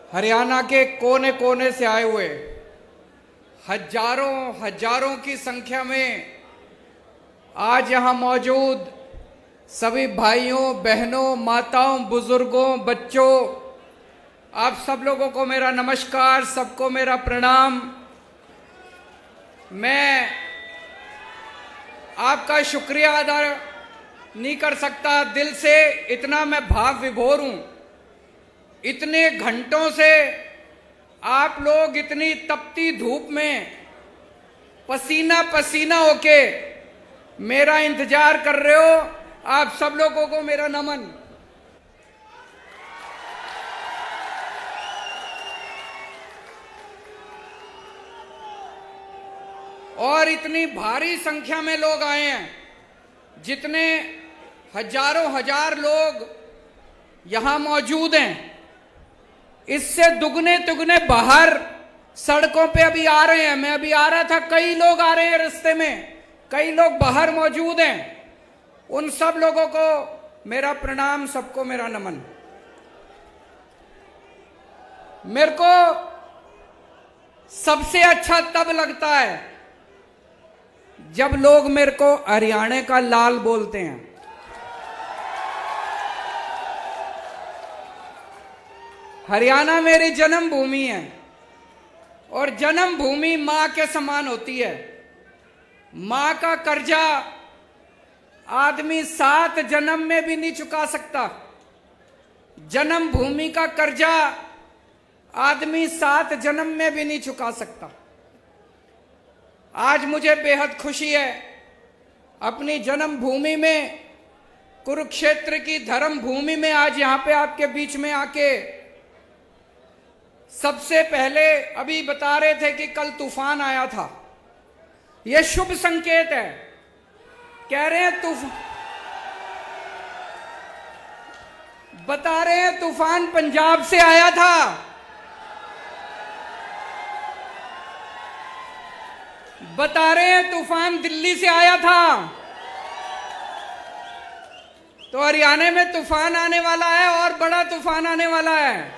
हरियाणा के कोने कोने से आए हुए हजारों हजारों की संख्या में आज यहाँ मौजूद सभी भाइयों बहनों माताओं बुजुर्गों बच्चों, आप सब लोगों को मेरा नमस्कार, सबको मेरा प्रणाम। मैं आपका शुक्रिया अदा नहीं कर सकता दिल से, इतना मैं भाव विभोर हूं। इतने घंटों से आप लोग इतनी तपती धूप में पसीना पसीना होके मेरा इंतजार कर रहे हो। आप सब लोगों को मेरा नमन। और इतनी भारी संख्या में लोग आए हैं, जितने हजारों हजार लोग यहां मौजूद हैं, इससे दुगने तुगने बाहर सड़कों पे अभी आ रहे हैं। मैं अभी आ रहा था, कई लोग आ रहे हैं रास्ते में, कई लोग बाहर मौजूद हैं। उन सब लोगों को मेरा प्रणाम, सबको मेरा नमन। मेरे को सबसे अच्छा तब लगता है जब लोग मेरे को हरियाणा का लाल बोलते हैं। हरियाणा मेरी जन्मभूमि है और जन्मभूमि मां के समान होती है। मां का कर्जा आदमी 7 जन्म में भी नहीं चुका सकता। जन्मभूमि का कर्जा आदमी 7 जन्म में भी नहीं चुका सकता। आज मुझे बेहद खुशी है, अपनी जन्मभूमि में, कुरुक्षेत्र की धर्म भूमि में आज यहां पे आपके बीच में आके। सबसे पहले अभी बता रहे थे कि कल तूफान आया था, यह शुभ संकेत है। कह रहे हैं बता रहे हैं तूफान पंजाब से आया था, बता रहे हैं तूफान दिल्ली से आया था। तो हरियाणा में तूफान आने वाला है और बड़ा तूफान आने वाला है।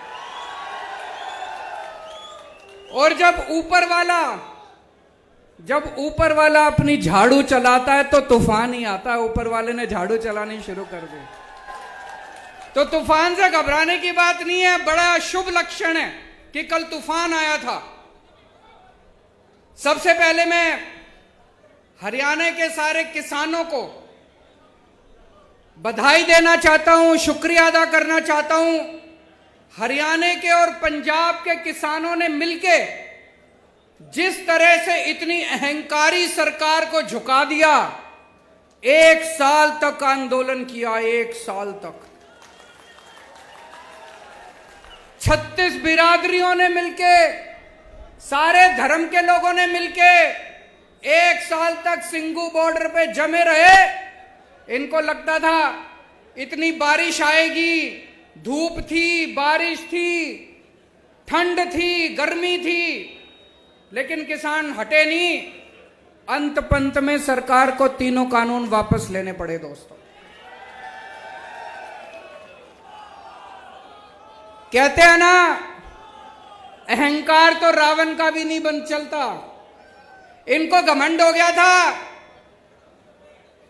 और जब ऊपर वाला अपनी झाड़ू चलाता है तो तूफान ही आता है। ऊपर वाले ने झाड़ू चलानी शुरू कर दी तो तूफान से घबराने की बात नहीं है। बड़ा शुभ लक्षण है कि कल तूफान आया था। सबसे पहले मैं हरियाणा के सारे किसानों को बधाई देना चाहता हूं, शुक्रिया अदा करना चाहता हूं। हरियाणा के और पंजाब के किसानों ने मिलके जिस तरह से इतनी अहंकारी सरकार को झुका दिया, 1 साल तक आंदोलन किया, 1 साल तक 36 बिरादरियों ने मिलके, सारे धर्म के लोगों ने मिलके 1 साल तक सिंघू बॉर्डर पे जमे रहे। इनको लगता था इतनी बारिश आएगी, धूप थी, बारिश थी, ठंड थी, गर्मी थी, लेकिन किसान हटे नहीं। अंत पंत में सरकार को तीनों कानून वापस लेने पड़े। दोस्तों, कहते हैं ना, अहंकार तो रावण का भी नहीं बन चलता। इनको घमंड हो गया था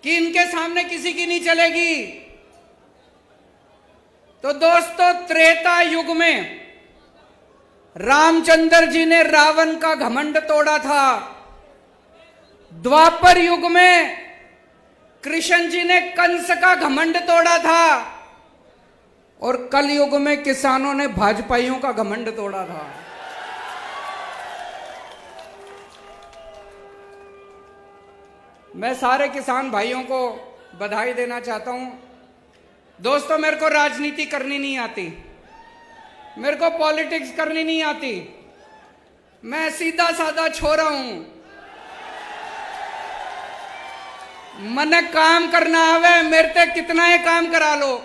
कि इनके सामने किसी की नहीं चलेगी। तो दोस्तों, त्रेता युग में रामचंद्र जी ने रावण का घमंड तोड़ा था। द्वापर युग में कृष्ण जी ने कंस का घमंड तोड़ा था और कल युग में किसानों ने भाजपाइयों का घमंड तोड़ा था। मैं सारे किसान भाइयों को बधाई देना चाहता हूं। दोस्तों, मेरे को राजनीति करनी नहीं आती, मेरे को पॉलिटिक्स करनी नहीं आती। मैं सीधा साधा छोरा हूं। मने काम करना आवे, मेरे ते कितना ही काम करा लो।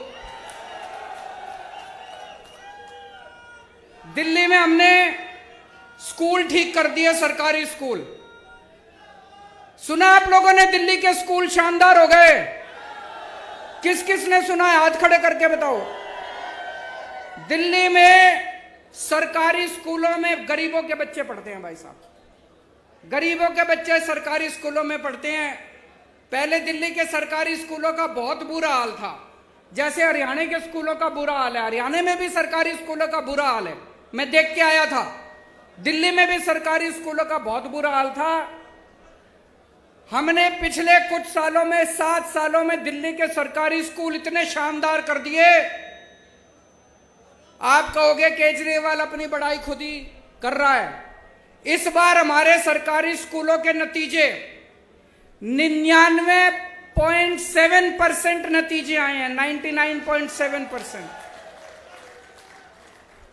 दिल्ली में हमने स्कूल ठीक कर दिए, सरकारी स्कूल। सुना आप लोगों ने दिल्ली के स्कूल शानदार हो गए? किस किस ने सुना है? हाथ खड़े करके बताओ। दिल्ली में सरकारी स्कूलों में गरीबों के बच्चे पढ़ते हैं भाई साहब, गरीबों के बच्चे सरकारी स्कूलों में पढ़ते हैं। पहले दिल्ली के सरकारी स्कूलों का बहुत बुरा हाल था, जैसे हरियाणा के स्कूलों का बुरा हाल है। हरियाणा में भी सरकारी स्कूलों का बुरा हाल है, मैं देख के आया था। दिल्ली में भी सरकारी स्कूलों का बहुत बुरा हाल था। हमने पिछले कुछ सालों में, 7 सालों में दिल्ली के सरकारी स्कूल इतने शानदार कर दिए। आप कहोगे केजरीवाल अपनी बड़ाई खुद ही कर रहा है। इस बार हमारे सरकारी स्कूलों के नतीजे 99.7% नतीजे आए हैं, 99.7%।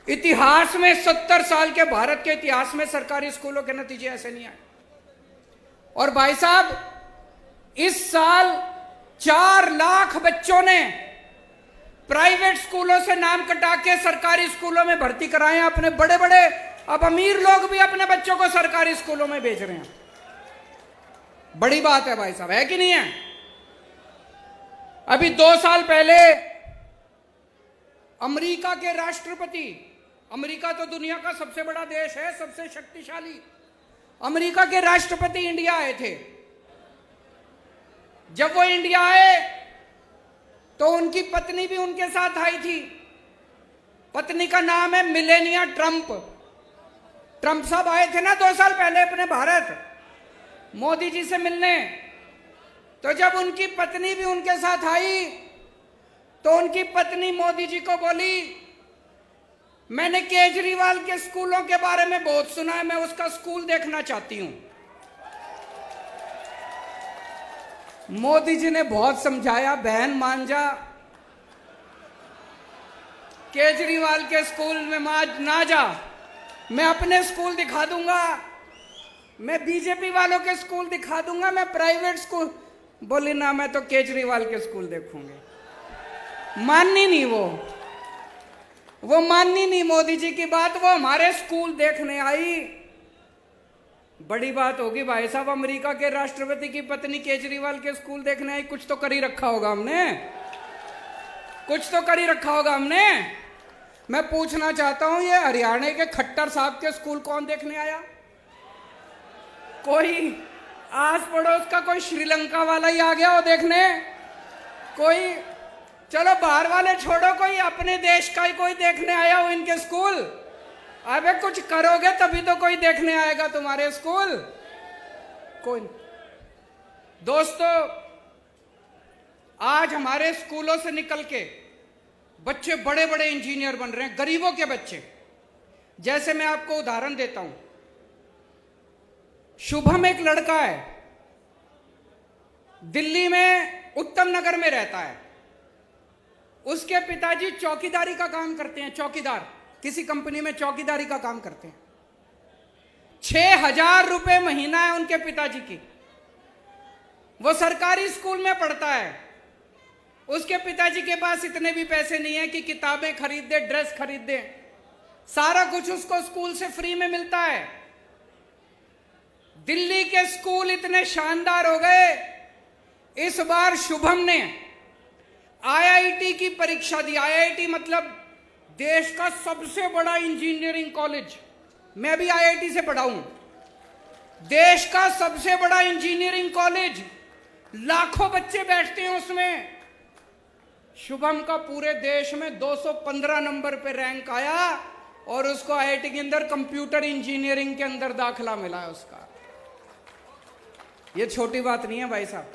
इतिहास में 70 साल के भारत के इतिहास में सरकारी स्कूलों के नतीजे ऐसे नहीं आए। और भाई साहब, इस साल 4 लाख बच्चों ने प्राइवेट स्कूलों से नाम कटा के सरकारी स्कूलों में भर्ती कराए हैं। अपने बड़े बड़े, अब अमीर लोग भी अपने बच्चों को सरकारी स्कूलों में भेज रहे हैं। बड़ी बात है भाई साहब, है कि नहीं है? अभी 2 साल पहले अमेरिका के राष्ट्रपति, अमेरिका तो दुनिया का सबसे बड़ा देश है, सबसे शक्तिशाली, अमेरिका के राष्ट्रपति इंडिया आए थे। जब वो इंडिया आए तो उनकी पत्नी भी उनके साथ आई थी। पत्नी का नाम है मिलेनिया ट्रंप। ट्रंप साहब आए थे ना 2 साल पहले अपने भारत मोदी जी से मिलने। तो जब उनकी पत्नी भी उनके साथ आई तो उनकी पत्नी मोदी जी को बोली, मैंने केजरीवाल के स्कूलों के बारे में बहुत सुना है, मैं उसका स्कूल देखना चाहती हूं। मोदी जी ने बहुत समझाया, बहन मान जा, केजरीवाल के स्कूल में ना जा, मैं अपने स्कूल दिखा दूंगा, मैं बीजेपी वालों के स्कूल दिखा दूंगा, मैं प्राइवेट स्कूल। बोली ना, मैं तो केजरीवाल के स्कूल देखूंगी। माननी नहीं वो माननी नहीं मोदी जी की बात, वो हमारे स्कूल देखने आई। बड़ी बात होगी भाई साहब, अमेरिका के राष्ट्रपति की पत्नी केजरीवाल के स्कूल देखने आई। कुछ तो कर ही रखा होगा हमने, कुछ तो कर ही रखा होगा हमने। मैं पूछना चाहता हूं, ये हरियाणा के खट्टर साहब के स्कूल कौन देखने आया? कोई आस पड़ोस का कोई श्रीलंका वाला ही आ गया हो देखने? कोई, चलो बाहर वाले छोड़ो, कोई अपने देश का ही कोई देखने आया हो इनके स्कूल? अबे कुछ करोगे तभी तो कोई देखने आएगा तुम्हारे स्कूल। कोई। दोस्तों, आज हमारे स्कूलों से निकल के बच्चे बड़े बड़े इंजीनियर बन रहे हैं, गरीबों के बच्चे। जैसे मैं आपको उदाहरण देता हूं, शुभम एक लड़का है, दिल्ली में उत्तम नगर में रहता है। उसके पिताजी चौकीदारी का काम करते हैं, चौकीदार, किसी कंपनी में चौकीदारी का काम करते हैं। 6,000 रुपए महीना है उनके पिताजी की। वो सरकारी स्कूल में पढ़ता है। उसके पिताजी के पास इतने भी पैसे नहीं है कि किताबें खरीद दे, ड्रेस खरीद दे। सारा कुछ उसको स्कूल से फ्री में मिलता है। दिल्ली के स्कूल इतने शानदार हो गए, इस बार शुभम ने आईआईटी की परीक्षा दी। आईआईटी मतलब देश का सबसे बड़ा इंजीनियरिंग कॉलेज। मैं भी आईआईटी से पढ़ा हूं। देश का सबसे बड़ा इंजीनियरिंग कॉलेज, लाखों बच्चे बैठते हैं उसमें। शुभम का पूरे देश में 215 नंबर पे रैंक आया और उसको आईआईटी के अंदर कंप्यूटर इंजीनियरिंग के अंदर दाखिला मिला है उसका। ये छोटी बात नहीं है भाई साहब।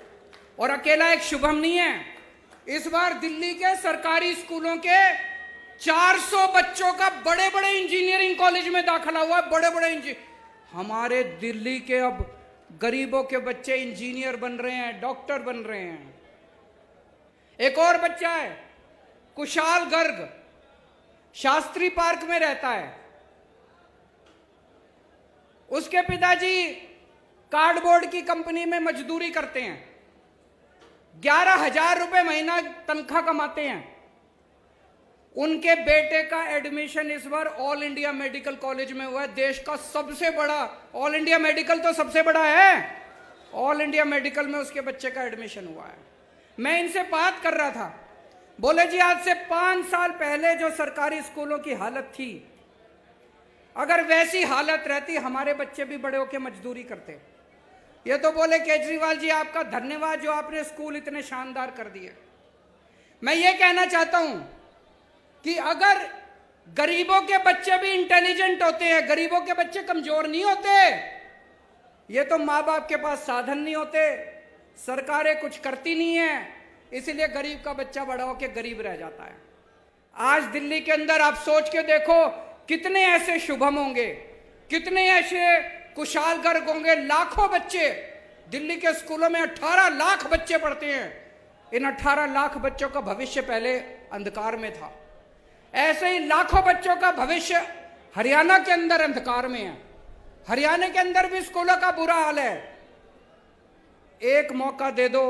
और अकेला एक शुभम नहीं है, इस बार दिल्ली के सरकारी स्कूलों के 400 बच्चों का बड़े बड़े इंजीनियरिंग कॉलेज में दाखिला हुआ है। बड़े बड़े हमारे दिल्ली के अब गरीबों के बच्चे इंजीनियर बन रहे हैं, डॉक्टर बन रहे हैं। एक और बच्चा है कुशाल गर्ग, शास्त्री पार्क में रहता है। उसके पिताजी कार्डबोर्ड की कंपनी में मजदूरी करते हैं, 11,000 रुपए महीना तनख्वाह कमाते हैं। उनके बेटे का एडमिशन इस बार ऑल इंडिया मेडिकल कॉलेज में हुआ है, देश का सबसे बड़ा। ऑल इंडिया मेडिकल तो सबसे बड़ा है, ऑल इंडिया मेडिकल में उसके बच्चे का एडमिशन हुआ है। मैं इनसे बात कर रहा था, बोले जी आज से 5 साल पहले जो सरकारी स्कूलों की हालत थी, अगर वैसी हालत रहती हमारे बच्चे भी बड़े होकर मजदूरी करते। ये तो बोले केजरीवाल जी आपका धन्यवाद जो आपने स्कूल इतने शानदार कर दिए। मैं ये कहना चाहता हूं कि अगर गरीबों के बच्चे भी इंटेलिजेंट होते हैं, गरीबों के बच्चे कमजोर नहीं होते। ये तो माँ बाप के पास साधन नहीं होते, सरकारें कुछ करती नहीं है, इसलिए गरीब का बच्चा बड़ा होकर गरीब रह जाता है। आज दिल्ली के अंदर आप सोच के देखो कितने ऐसे शुभम होंगे, कितने ऐसे कुशाल गर्ग होंगे। लाखों बच्चे दिल्ली के स्कूलों में 18 लाख बच्चे पढ़ते हैं। इन 18 लाख बच्चों का भविष्य पहले अंधकार में था। ऐसे ही लाखों बच्चों का भविष्य हरियाणा के अंदर अंधकार में है। हरियाणा के अंदर भी स्कूलों का बुरा हाल है। एक मौका दे दो,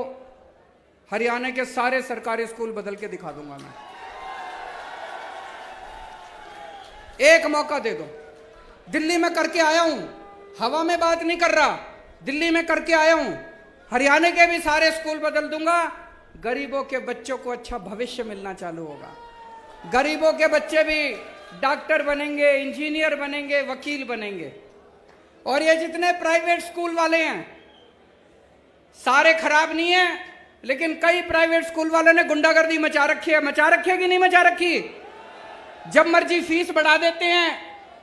हरियाणा के सारे सरकारी स्कूल बदल के दिखा दूंगा मैं। एक मौका दे दो। दिल्ली में करके आया हूं, हवा में बात नहीं कर रहा, दिल्ली में करके आया हूं। हरियाणा के भी सारे स्कूल बदल दूंगा। गरीबों के बच्चों को अच्छा भविष्य मिलना चालू होगा। गरीबों के बच्चे भी डॉक्टर बनेंगे, इंजीनियर बनेंगे, वकील बनेंगे। और ये जितने प्राइवेट स्कूल वाले हैं सारे खराब नहीं है, लेकिन कई प्राइवेट स्कूल वालों ने गुंडागर्दी मचा रखी है। मचा रखी है कि नहीं मचा रखी? जब मर्जी फीस बढ़ा देते हैं।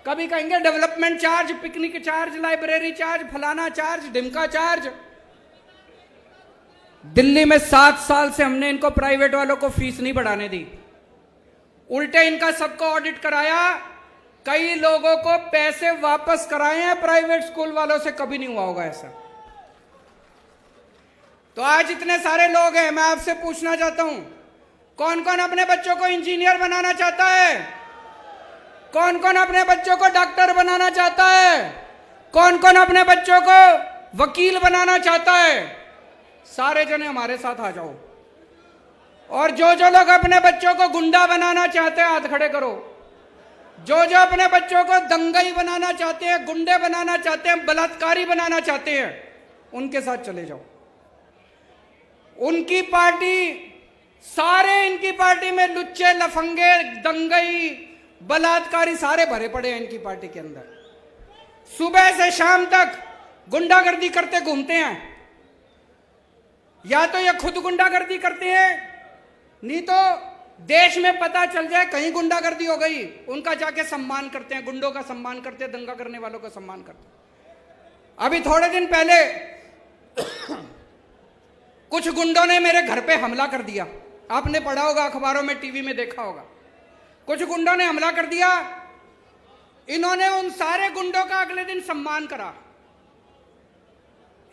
कभी कहेंगे development charge, picnic charge, library charge, फलाना चार्ज, ढिमका चार्ज। दिल्ली में 7 साल से हमने इनको प्राइवेट वालों को फीस नहीं बढ़ाने दी, उल्टे इनका सबको ऑडिट कराया। कई लोगों को पैसे वापस कराए हैं प्राइवेट स्कूल वालों से, कभी नहीं हुआ होगा ऐसा। तो आज इतने सारे लोग हैं, मैं आपसे पूछना चाहता हूं, कौन कौन अपने बच्चों को इंजीनियर बनाना चाहता है? कौन कौन अपने बच्चों को डॉक्टर बनाना चाहता है? कौन कौन अपने बच्चों को वकील बनाना चाहता है? सारे जने हमारे साथ आ जाओ। और जो जो लोग अपने बच्चों को गुंडा बनाना चाहते हैं हाथ खड़े करो। जो जो अपने बच्चों को दंगई बनाना चाहते हैं, गुंडे बनाना चाहते हैं, बलात्कारी बनाना चाहते हैं, उनके साथ चले जाओ। उनकी पार्टी, सारे इनकी पार्टी में लुच्चे, लफंगे, दंगई, बलात्कारी सारे भरे पड़े हैं इनकी पार्टी के अंदर। सुबह से शाम तक गुंडागर्दी करते घूमते हैं। या तो ये खुद गुंडागर्दी करते हैं, नहीं तो देश में पता चल जाए कहीं गुंडागर्दी हो गई, उनका जाके सम्मान करते हैं, गुंडों का सम्मान करते हैं, दंगा करने वालों का सम्मान करते हैं। अभी थोड़े दिन पहले कुछ गुंडों ने मेरे घर पे हमला कर दिया। आपने पढ़ा होगा, अखबारों में, टीवी में देखा होगा। कुछ गुंडों ने हमला कर दिया। इन्होंने उन सारे गुंडों का अगले दिन सम्मान करा।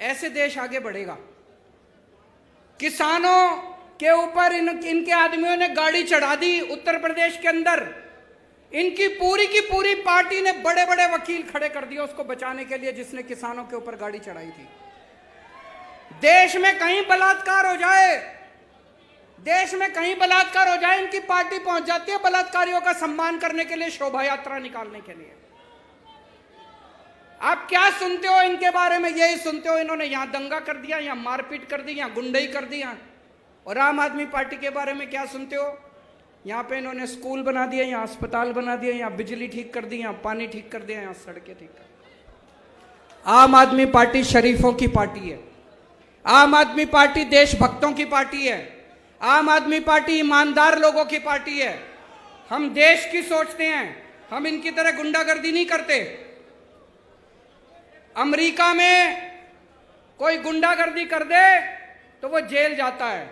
ऐसे देश आगे बढ़ेगा। किसानों के ऊपर इनके आदमियों ने गाड़ी चढ़ा दी उत्तर प्रदेश के अंदर। इनकी पूरी की पूरी पार्टी ने बड़े बड़े वकील खड़े कर दिए उसको बचाने के लिए जिसने किसानों के ऊपर गाड़ी चढ़ाई थी। देश में कहीं बलात्कार हो जाए, देश में कहीं बलात्कार हो जाए, इनकी पार्टी पहुंच जाती है बलात्कारियों का सम्मान करने के लिए, शोभा यात्रा निकालने के लिए। आप क्या सुनते हो इनके बारे में? यही सुनते हो इन्होंने यहां दंगा कर दिया, यहां मारपीट कर दी, यहां गुंडई कर दिया। और आम आदमी पार्टी के बारे में क्या सुनते हो? यहां पे इन्होंने स्कूल बना दिया, यहां अस्पताल बना दिया, यहां बिजली ठीक कर दी, यहां पानी ठीक कर दिया, यहां सड़कें ठीक कर दी। आम आदमी पार्टी शरीफों की पार्टी है। आम आदमी पार्टी देशभक्तों की पार्टी है। आम आदमी पार्टी ईमानदार लोगों की पार्टी है। हम देश की सोचते हैं, हम इनकी तरह गुंडागर्दी नहीं करते। अमेरिका में कोई गुंडागर्दी कर दे तो वो जेल जाता है।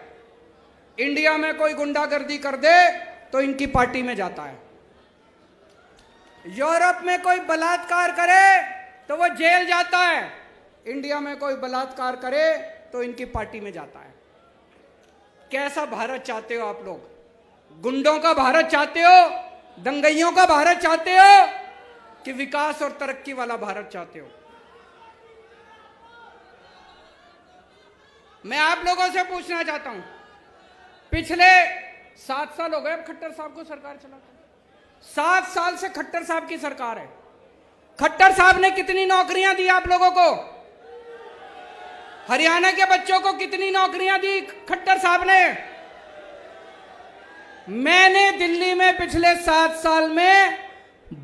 इंडिया में कोई गुंडागर्दी कर दे तो इनकी पार्टी में जाता है। यूरोप में कोई बलात्कार करे तो वो जेल जाता है। इंडिया में कोई बलात्कार करे तो इनकी पार्टी में जाता है। कैसा भारत चाहते हो आप लोग? गुंडों का भारत चाहते हो, दंगइयों का भारत चाहते हो, कि विकास और तरक्की वाला भारत चाहते हो? मैं आप लोगों से पूछना चाहता हूं, पिछले 7 साल हो गए अब खट्टर साहब को सरकार चलाते। 7 साल से खट्टर साहब की सरकार है। खट्टर साहब ने कितनी नौकरियां दी आप लोगों को? हरियाणा के बच्चों को कितनी नौकरियां दी खट्टर साहब ने? मैंने दिल्ली में पिछले 7 साल में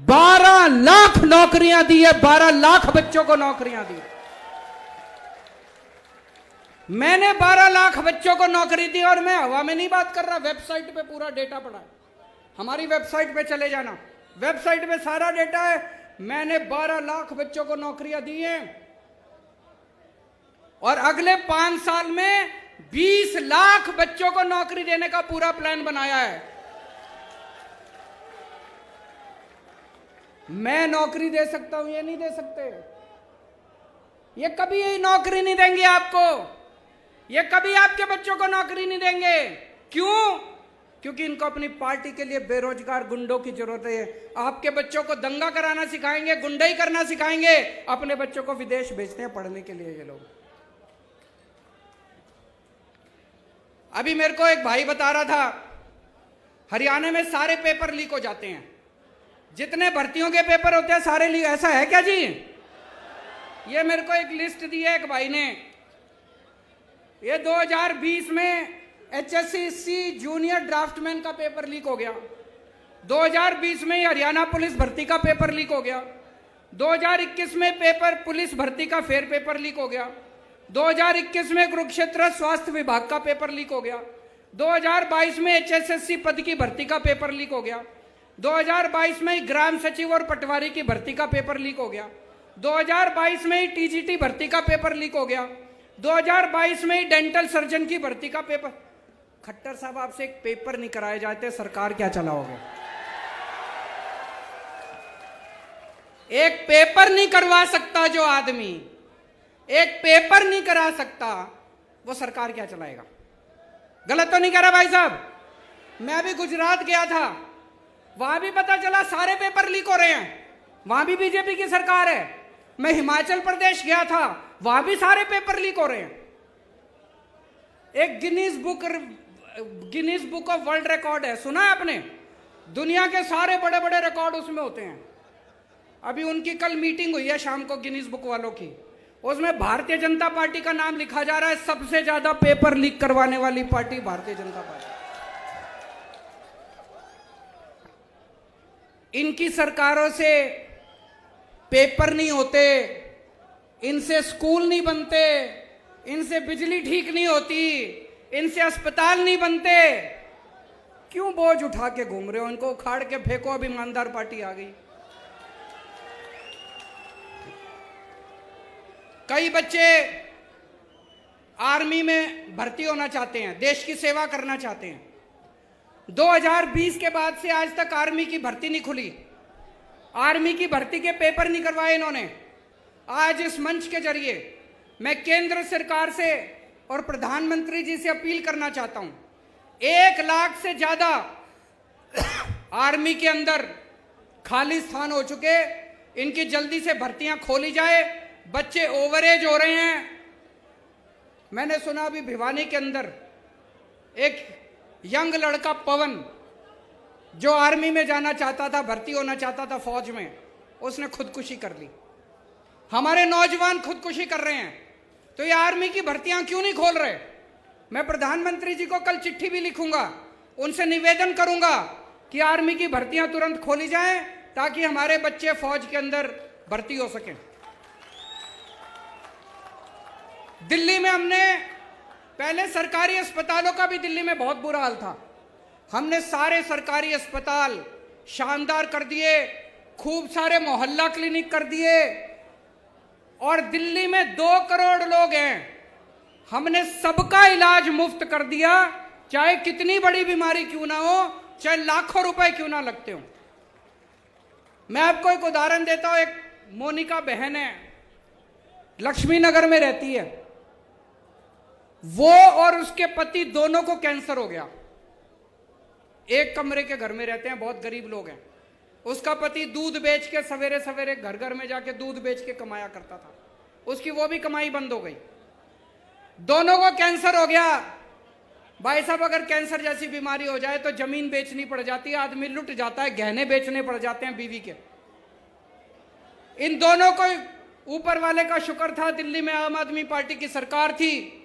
12 लाख नौकरियां दी है, 12 लाख बच्चों को नौकरियां दी। मैंने 12 लाख बच्चों को नौकरी दी और मैं हवा में नहीं बात कर रहा, वेबसाइट पे पूरा डेटा पड़ा है। हमारी वेबसाइट पे चले जाना, वेबसाइट पे सारा डेटा है। मैंने 12 लाख बच्चों को नौकरियां दी हैं और अगले 5 साल में 20 लाख बच्चों को नौकरी देने का पूरा प्लान बनाया है। मैं नौकरी दे सकता हूं, ये नहीं दे सकते। ये कभी यही नौकरी नहीं देंगे आपको, ये कभी आपके बच्चों को नौकरी नहीं देंगे। क्यों? क्योंकि इनको अपनी पार्टी के लिए बेरोजगार गुंडों की जरूरत है। आपके बच्चों को दंगा कराना सिखाएंगे, गुंडाई करना सिखाएंगे, अपने बच्चों को विदेश भेजते हैं पढ़ने के लिए ये लोग। अभी मेरे को एक भाई बता रहा था, हरियाणा में सारे पेपर लीक हो जाते हैं, जितने भर्तियों के पेपर होते हैं सारे लीक। ऐसा है क्या जी? ये मेरे को एक लिस्ट दी है एक भाई ने। ये 2020 में HSC जूनियर ड्राफ्टमैन का पेपर लीक हो गया। 2020 में हरियाणा पुलिस भर्ती का पेपर लीक हो गया। 2021 में पेपर पुलिस भर्ती का फेर पेपर लीक हो गया। 2021 में कुरुक्षेत्र स्वास्थ्य विभाग का पेपर लीक हो गया। 2022 में HSSC पद की भर्ती का पेपर लीक हो गया। 2022 में ग्राम सचिव और पटवारी की भर्ती का पेपर लीक हो गया। 2022 में TGT भर्ती का पेपर लीक हो गया। 2022 में डेंटल सर्जन की भर्ती का पेपर। खट्टर साहब, आपसे एक पेपर नहीं कराए जाते, सरकार क्या चलाओगे? एक पेपर नहीं करवा सकता जो आदमी, एक पेपर नहीं करा सकता, वो सरकार क्या चलाएगा? गलत तो नहीं कह रहा भाई साहब? मैं अभी गुजरात गया था, वहां भी पता चला सारे पेपर लीक हो रहे हैं, वहां भी बीजेपी की सरकार है। मैं हिमाचल प्रदेश गया था, वहां भी सारे पेपर लीक हो रहे हैं। एक Guinness book of world record है, सुना है आपने? दुनिया के सारे बड़े बड़े रिकॉर्ड उसमें होते हैं। अभी उनकी कल मीटिंग हुई है शाम को गिनीज बुक वालों की, उसमें भारतीय जनता पार्टी का नाम लिखा जा रहा है, सबसे ज्यादा पेपर लीक करवाने वाली पार्टी भारतीय जनता पार्टी। इनकी सरकारों से पेपर नहीं होते, इनसे स्कूल नहीं बनते, इनसे बिजली ठीक नहीं होती, इनसे अस्पताल नहीं बनते। क्यों बोझ उठा के घूम रहे हो? इनको उखाड़ के फेंको, अब ईमानदार पार्टी आ गई। कई बच्चे आर्मी में भर्ती होना चाहते हैं, देश की सेवा करना चाहते हैं। 2020 के बाद से आज तक आर्मी की भर्ती नहीं खुली, आर्मी की भर्ती के पेपर नहीं करवाए इन्होंने। आज इस मंच के जरिए मैं केंद्र सरकार से और प्रधानमंत्री जी से अपील करना चाहता हूं, 1 लाख से ज्यादा आर्मी के अंदर खाली स्थान हो चुके, इनकी जल्दी से भर्तियां खोली जाए। बच्चे ओवरेज हो रहे हैं। मैंने सुना अभी भिवानी के अंदर एक यंग लड़का पवन, जो आर्मी में जाना चाहता था, भर्ती होना चाहता था फौज में, उसने खुदकुशी कर ली। हमारे नौजवान खुदकुशी कर रहे हैं, तो ये आर्मी की भर्तियां क्यों नहीं खोल रहे? मैं प्रधानमंत्री जी को कल चिट्ठी भी लिखूंगा, उनसे निवेदन करूंगा कि आर्मी की भर्तियां तुरंत खोली जाएं, ताकि हमारे बच्चे फौज के अंदर भर्ती हो सकें। दिल्ली में हमने पहले सरकारी अस्पतालों का भी दिल्ली में बहुत बुरा हाल था, हमने सारे सरकारी अस्पताल शानदार कर दिए, खूब सारे मोहल्ला क्लिनिक कर दिए, और दिल्ली में 2 करोड़ लोग हैं, हमने सबका इलाज मुफ्त कर दिया, चाहे कितनी बड़ी बीमारी क्यों ना हो, चाहे लाखों रुपए क्यों ना लगते हो। मैं आपको एक उदाहरण देता हूं। एक मोनिका बहन है, लक्ष्मी नगर में रहती है, वो और उसके पति दोनों को कैंसर हो गया। एक कमरे के घर में रहते हैं, बहुत गरीब लोग हैं। उसका पति दूध बेच के सवेरे सवेरे घर घर में जाके दूध बेच के कमाया करता था, उसकी वो भी कमाई बंद हो गई। दोनों को कैंसर हो गया। भाई साहब, अगर कैंसर जैसी बीमारी हो जाए तो जमीन बेचनी पड़ जाती है, आदमी लुट जाता है, गहने बेचने पड़ जाते हैं बीवी के। इन दोनों को ऊपर वाले का शुक्र था, दिल्ली में आम आदमी पार्टी की सरकार थी।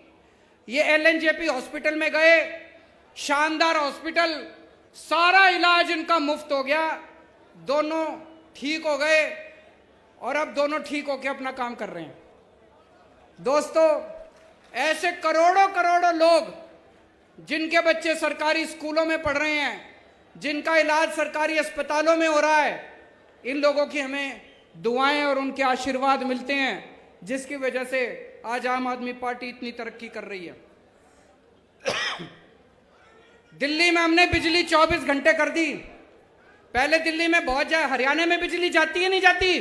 ये LNJP हॉस्पिटल में गए, शानदार हॉस्पिटल, सारा इलाज इनका मुफ्त हो गया, दोनों ठीक हो गए। और अब दोनों ठीक होकर अपना काम कर रहे हैं। दोस्तों, ऐसे करोड़ों करोड़ों लोग जिनके बच्चे सरकारी स्कूलों में पढ़ रहे हैं, जिनका इलाज सरकारी अस्पतालों में हो रहा है, इन लोगों की हमें दुआएं और उनके आशीर्वाद मिलते हैं, जिसकी वजह से आज आम आदमी पार्टी इतनी तरक्की कर रही है। दिल्ली में हमने बिजली 24 घंटे कर दी। पहले दिल्ली में बहुत हरियाणा में बिजली जाती है नहीं जाती?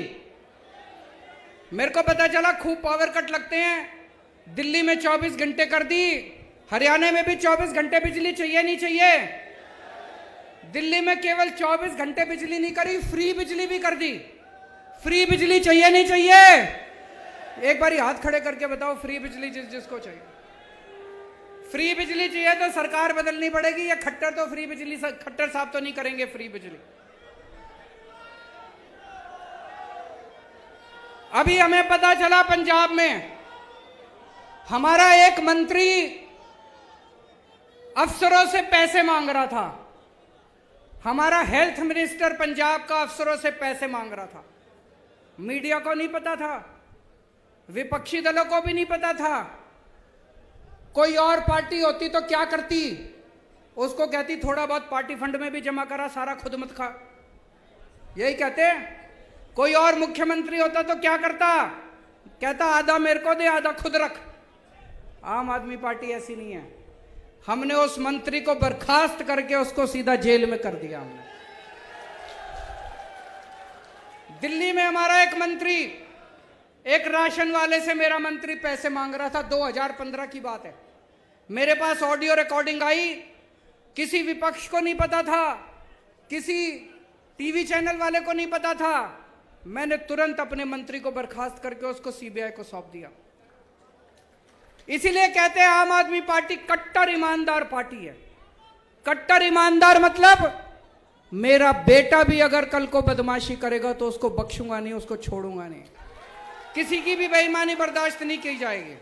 मेरे को पता चला खूब पावर कट लगते हैं। दिल्ली में 24 घंटे कर दी, हरियाणा में भी 24 घंटे बिजली चाहिए नहीं चाहिए? दिल्ली में केवल 24 घंटे बिजली नहीं करी, फ्री बिजली भी कर दी। फ्री बिजली चाहिए नहीं चाहिए? एक बार हाथ खड़े करके बताओ, फ्री बिजली जिसको चाहिए। फ्री बिजली चाहिए तो सरकार बदलनी पड़ेगी, या खट्टर तो फ्री बिजली, खट्टर साहब तो नहीं करेंगे फ्री बिजली। अभी हमें पता चला पंजाब में हमारा एक मंत्री अफसरों से पैसे मांग रहा था। हमारा हेल्थ मिनिस्टर पंजाब का अफसरों से पैसे मांग रहा था। मीडिया को नहीं पता था, विपक्षी दलों को भी नहीं पता था। कोई और पार्टी होती तो क्या करती? उसको कहती थोड़ा बहुत पार्टी फंड में भी जमा करा, सारा खुद मत खा, यही कहते। कोई और मुख्यमंत्री होता तो क्या करता? कहता आधा मेरे को दे, आधा खुद रख। आम आदमी पार्टी ऐसी नहीं है। हमने उस मंत्री को बर्खास्त करके उसको सीधा जेल में कर दिया हमने। दिल्ली में हमारा एक मंत्री, एक राशन वाले से मेरा मंत्री पैसे मांग रहा था। 2015 की बात है। मेरे पास ऑडियो रिकॉर्डिंग आई। किसी विपक्ष को नहीं पता था, किसी टीवी चैनल वाले को नहीं पता था। मैंने तुरंत अपने मंत्री को बर्खास्त करके उसको सीबीआई को सौंप दिया। इसीलिए कहते हैं आम आदमी पार्टी कट्टर ईमानदार पार्टी है। कट्टर ईमानदार मतलब मेरा बेटा भी अगर कल को बदमाशी करेगा तो उसको बख्शूंगा नहीं, उसको छोड़ूंगा नहीं। किसी की भी बेईमानी बर्दाश्त नहीं की जाएगी।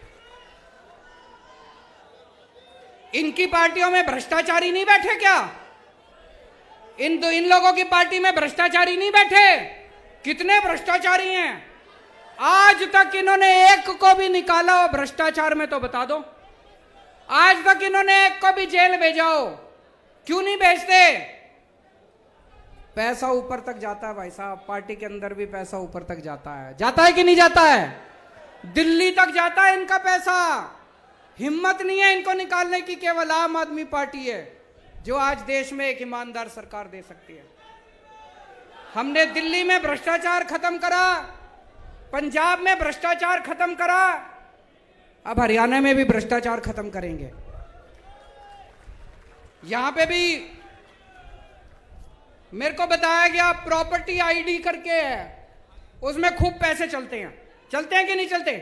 इनकी पार्टियों में भ्रष्टाचारी नहीं बैठे क्या? इन लोगों की पार्टी में भ्रष्टाचारी नहीं बैठे? कितने भ्रष्टाचारी हैं? आज तक इन्होंने एक को भी निकाला हो भ्रष्टाचार में तो बता दो। आज तक इन्होंने एक को भी जेल भेजा हो? क्यों नहीं भेजते? पैसा ऊपर तक जाता है भाई साहब, पार्टी के अंदर भी पैसा ऊपर तक जाता है। जाता है कि नहीं जाता है? दिल्ली तक जाता है इनका पैसा। हिम्मत नहीं है इनको निकालने की। केवल आम आदमी पार्टी है जो आज देश में एक ईमानदार सरकार दे सकती है। हमने दिल्ली में भ्रष्टाचार खत्म करा, पंजाब में भ्रष्टाचार खत्म करा, अब हरियाणा में भी भ्रष्टाचार खत्म करेंगे। यहां पे भी मेरे को बताया गया प्रॉपर्टी आईडी करके है, उसमें खूब पैसे चलते हैं। चलते हैं कि नहीं चलते?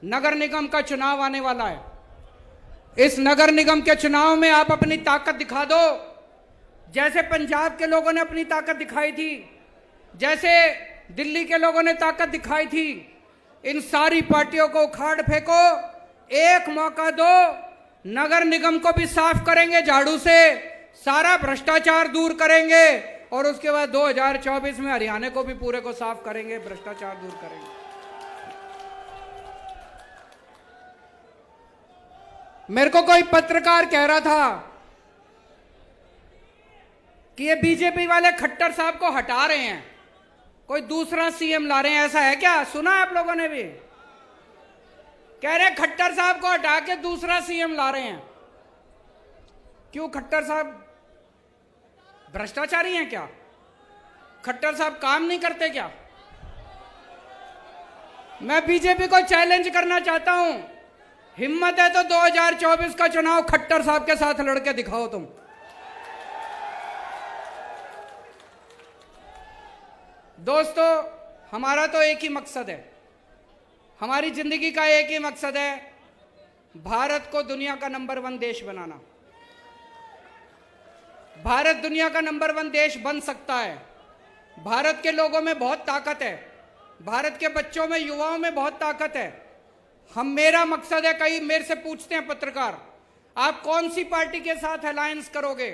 नगर निगम का चुनाव आने वाला है। इस नगर निगम के चुनाव में आप अपनी ताकत दिखा दो, जैसे पंजाब के लोगों ने अपनी ताकत दिखाई थी, जैसे दिल्ली के लोगों ने ताकत दिखाई थी। इन सारी पार्टियों को उखाड़ फेंको, एक मौका दो। नगर निगम को भी साफ करेंगे झाड़ू से, सारा भ्रष्टाचार दूर करेंगे, और उसके बाद 2024 में हरियाणा को भी पूरे को साफ करेंगे, भ्रष्टाचार दूर करेंगे। मेरे को कोई पत्रकार कह रहा था कि ये बीजेपी वाले खट्टर साहब को हटा रहे हैं, कोई दूसरा सीएम ला रहे हैं, ऐसा है क्या? सुना आप लोगों ने भी? कह रहे खट्टर साहब को हटा के दूसरा सीएम ला रहे हैं। क्यों? खट्टर साहब भ्रष्टाचारी हैं क्या? खट्टर साहब काम नहीं करते क्या? मैं बीजेपी को चैलेंज करना चाहता हूं, हिम्मत है तो 2024 का चुनाव खट्टर साहब के साथ लड़के दिखाओ तुम। दोस्तों, हमारा तो एक ही मकसद है, हमारी जिंदगी का एक ही मकसद है, भारत को दुनिया का नंबर 1 देश बनाना। भारत दुनिया का नंबर 1 देश बन सकता है। भारत के लोगों में बहुत ताकत है, भारत के बच्चों में, युवाओं में बहुत ताकत है। मेरा मकसद है, कई मेरे से पूछते हैं पत्रकार, आप कौन सी पार्टी के साथ अलायंस करोगे?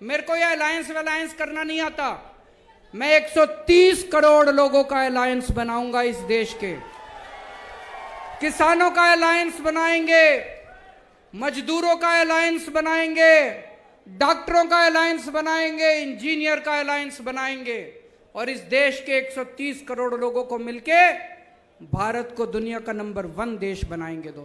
मेरे को यह अलायंस करना नहीं आता। मैं 130 करोड़ लोगों का अलायंस बनाऊंगा इस देश के। किसानों का अलायंस बनाएंगे, मजदूरों का अलायंस बनाएंगे, डॉक्टरों का अलायंस बनाएंगे, इंजीनियर का अलायंस बनाएंगे और इस देश के 130 करोड़ लोगों को मिलके भारत को दुनिया का नंबर 1 देश बनाएंगे।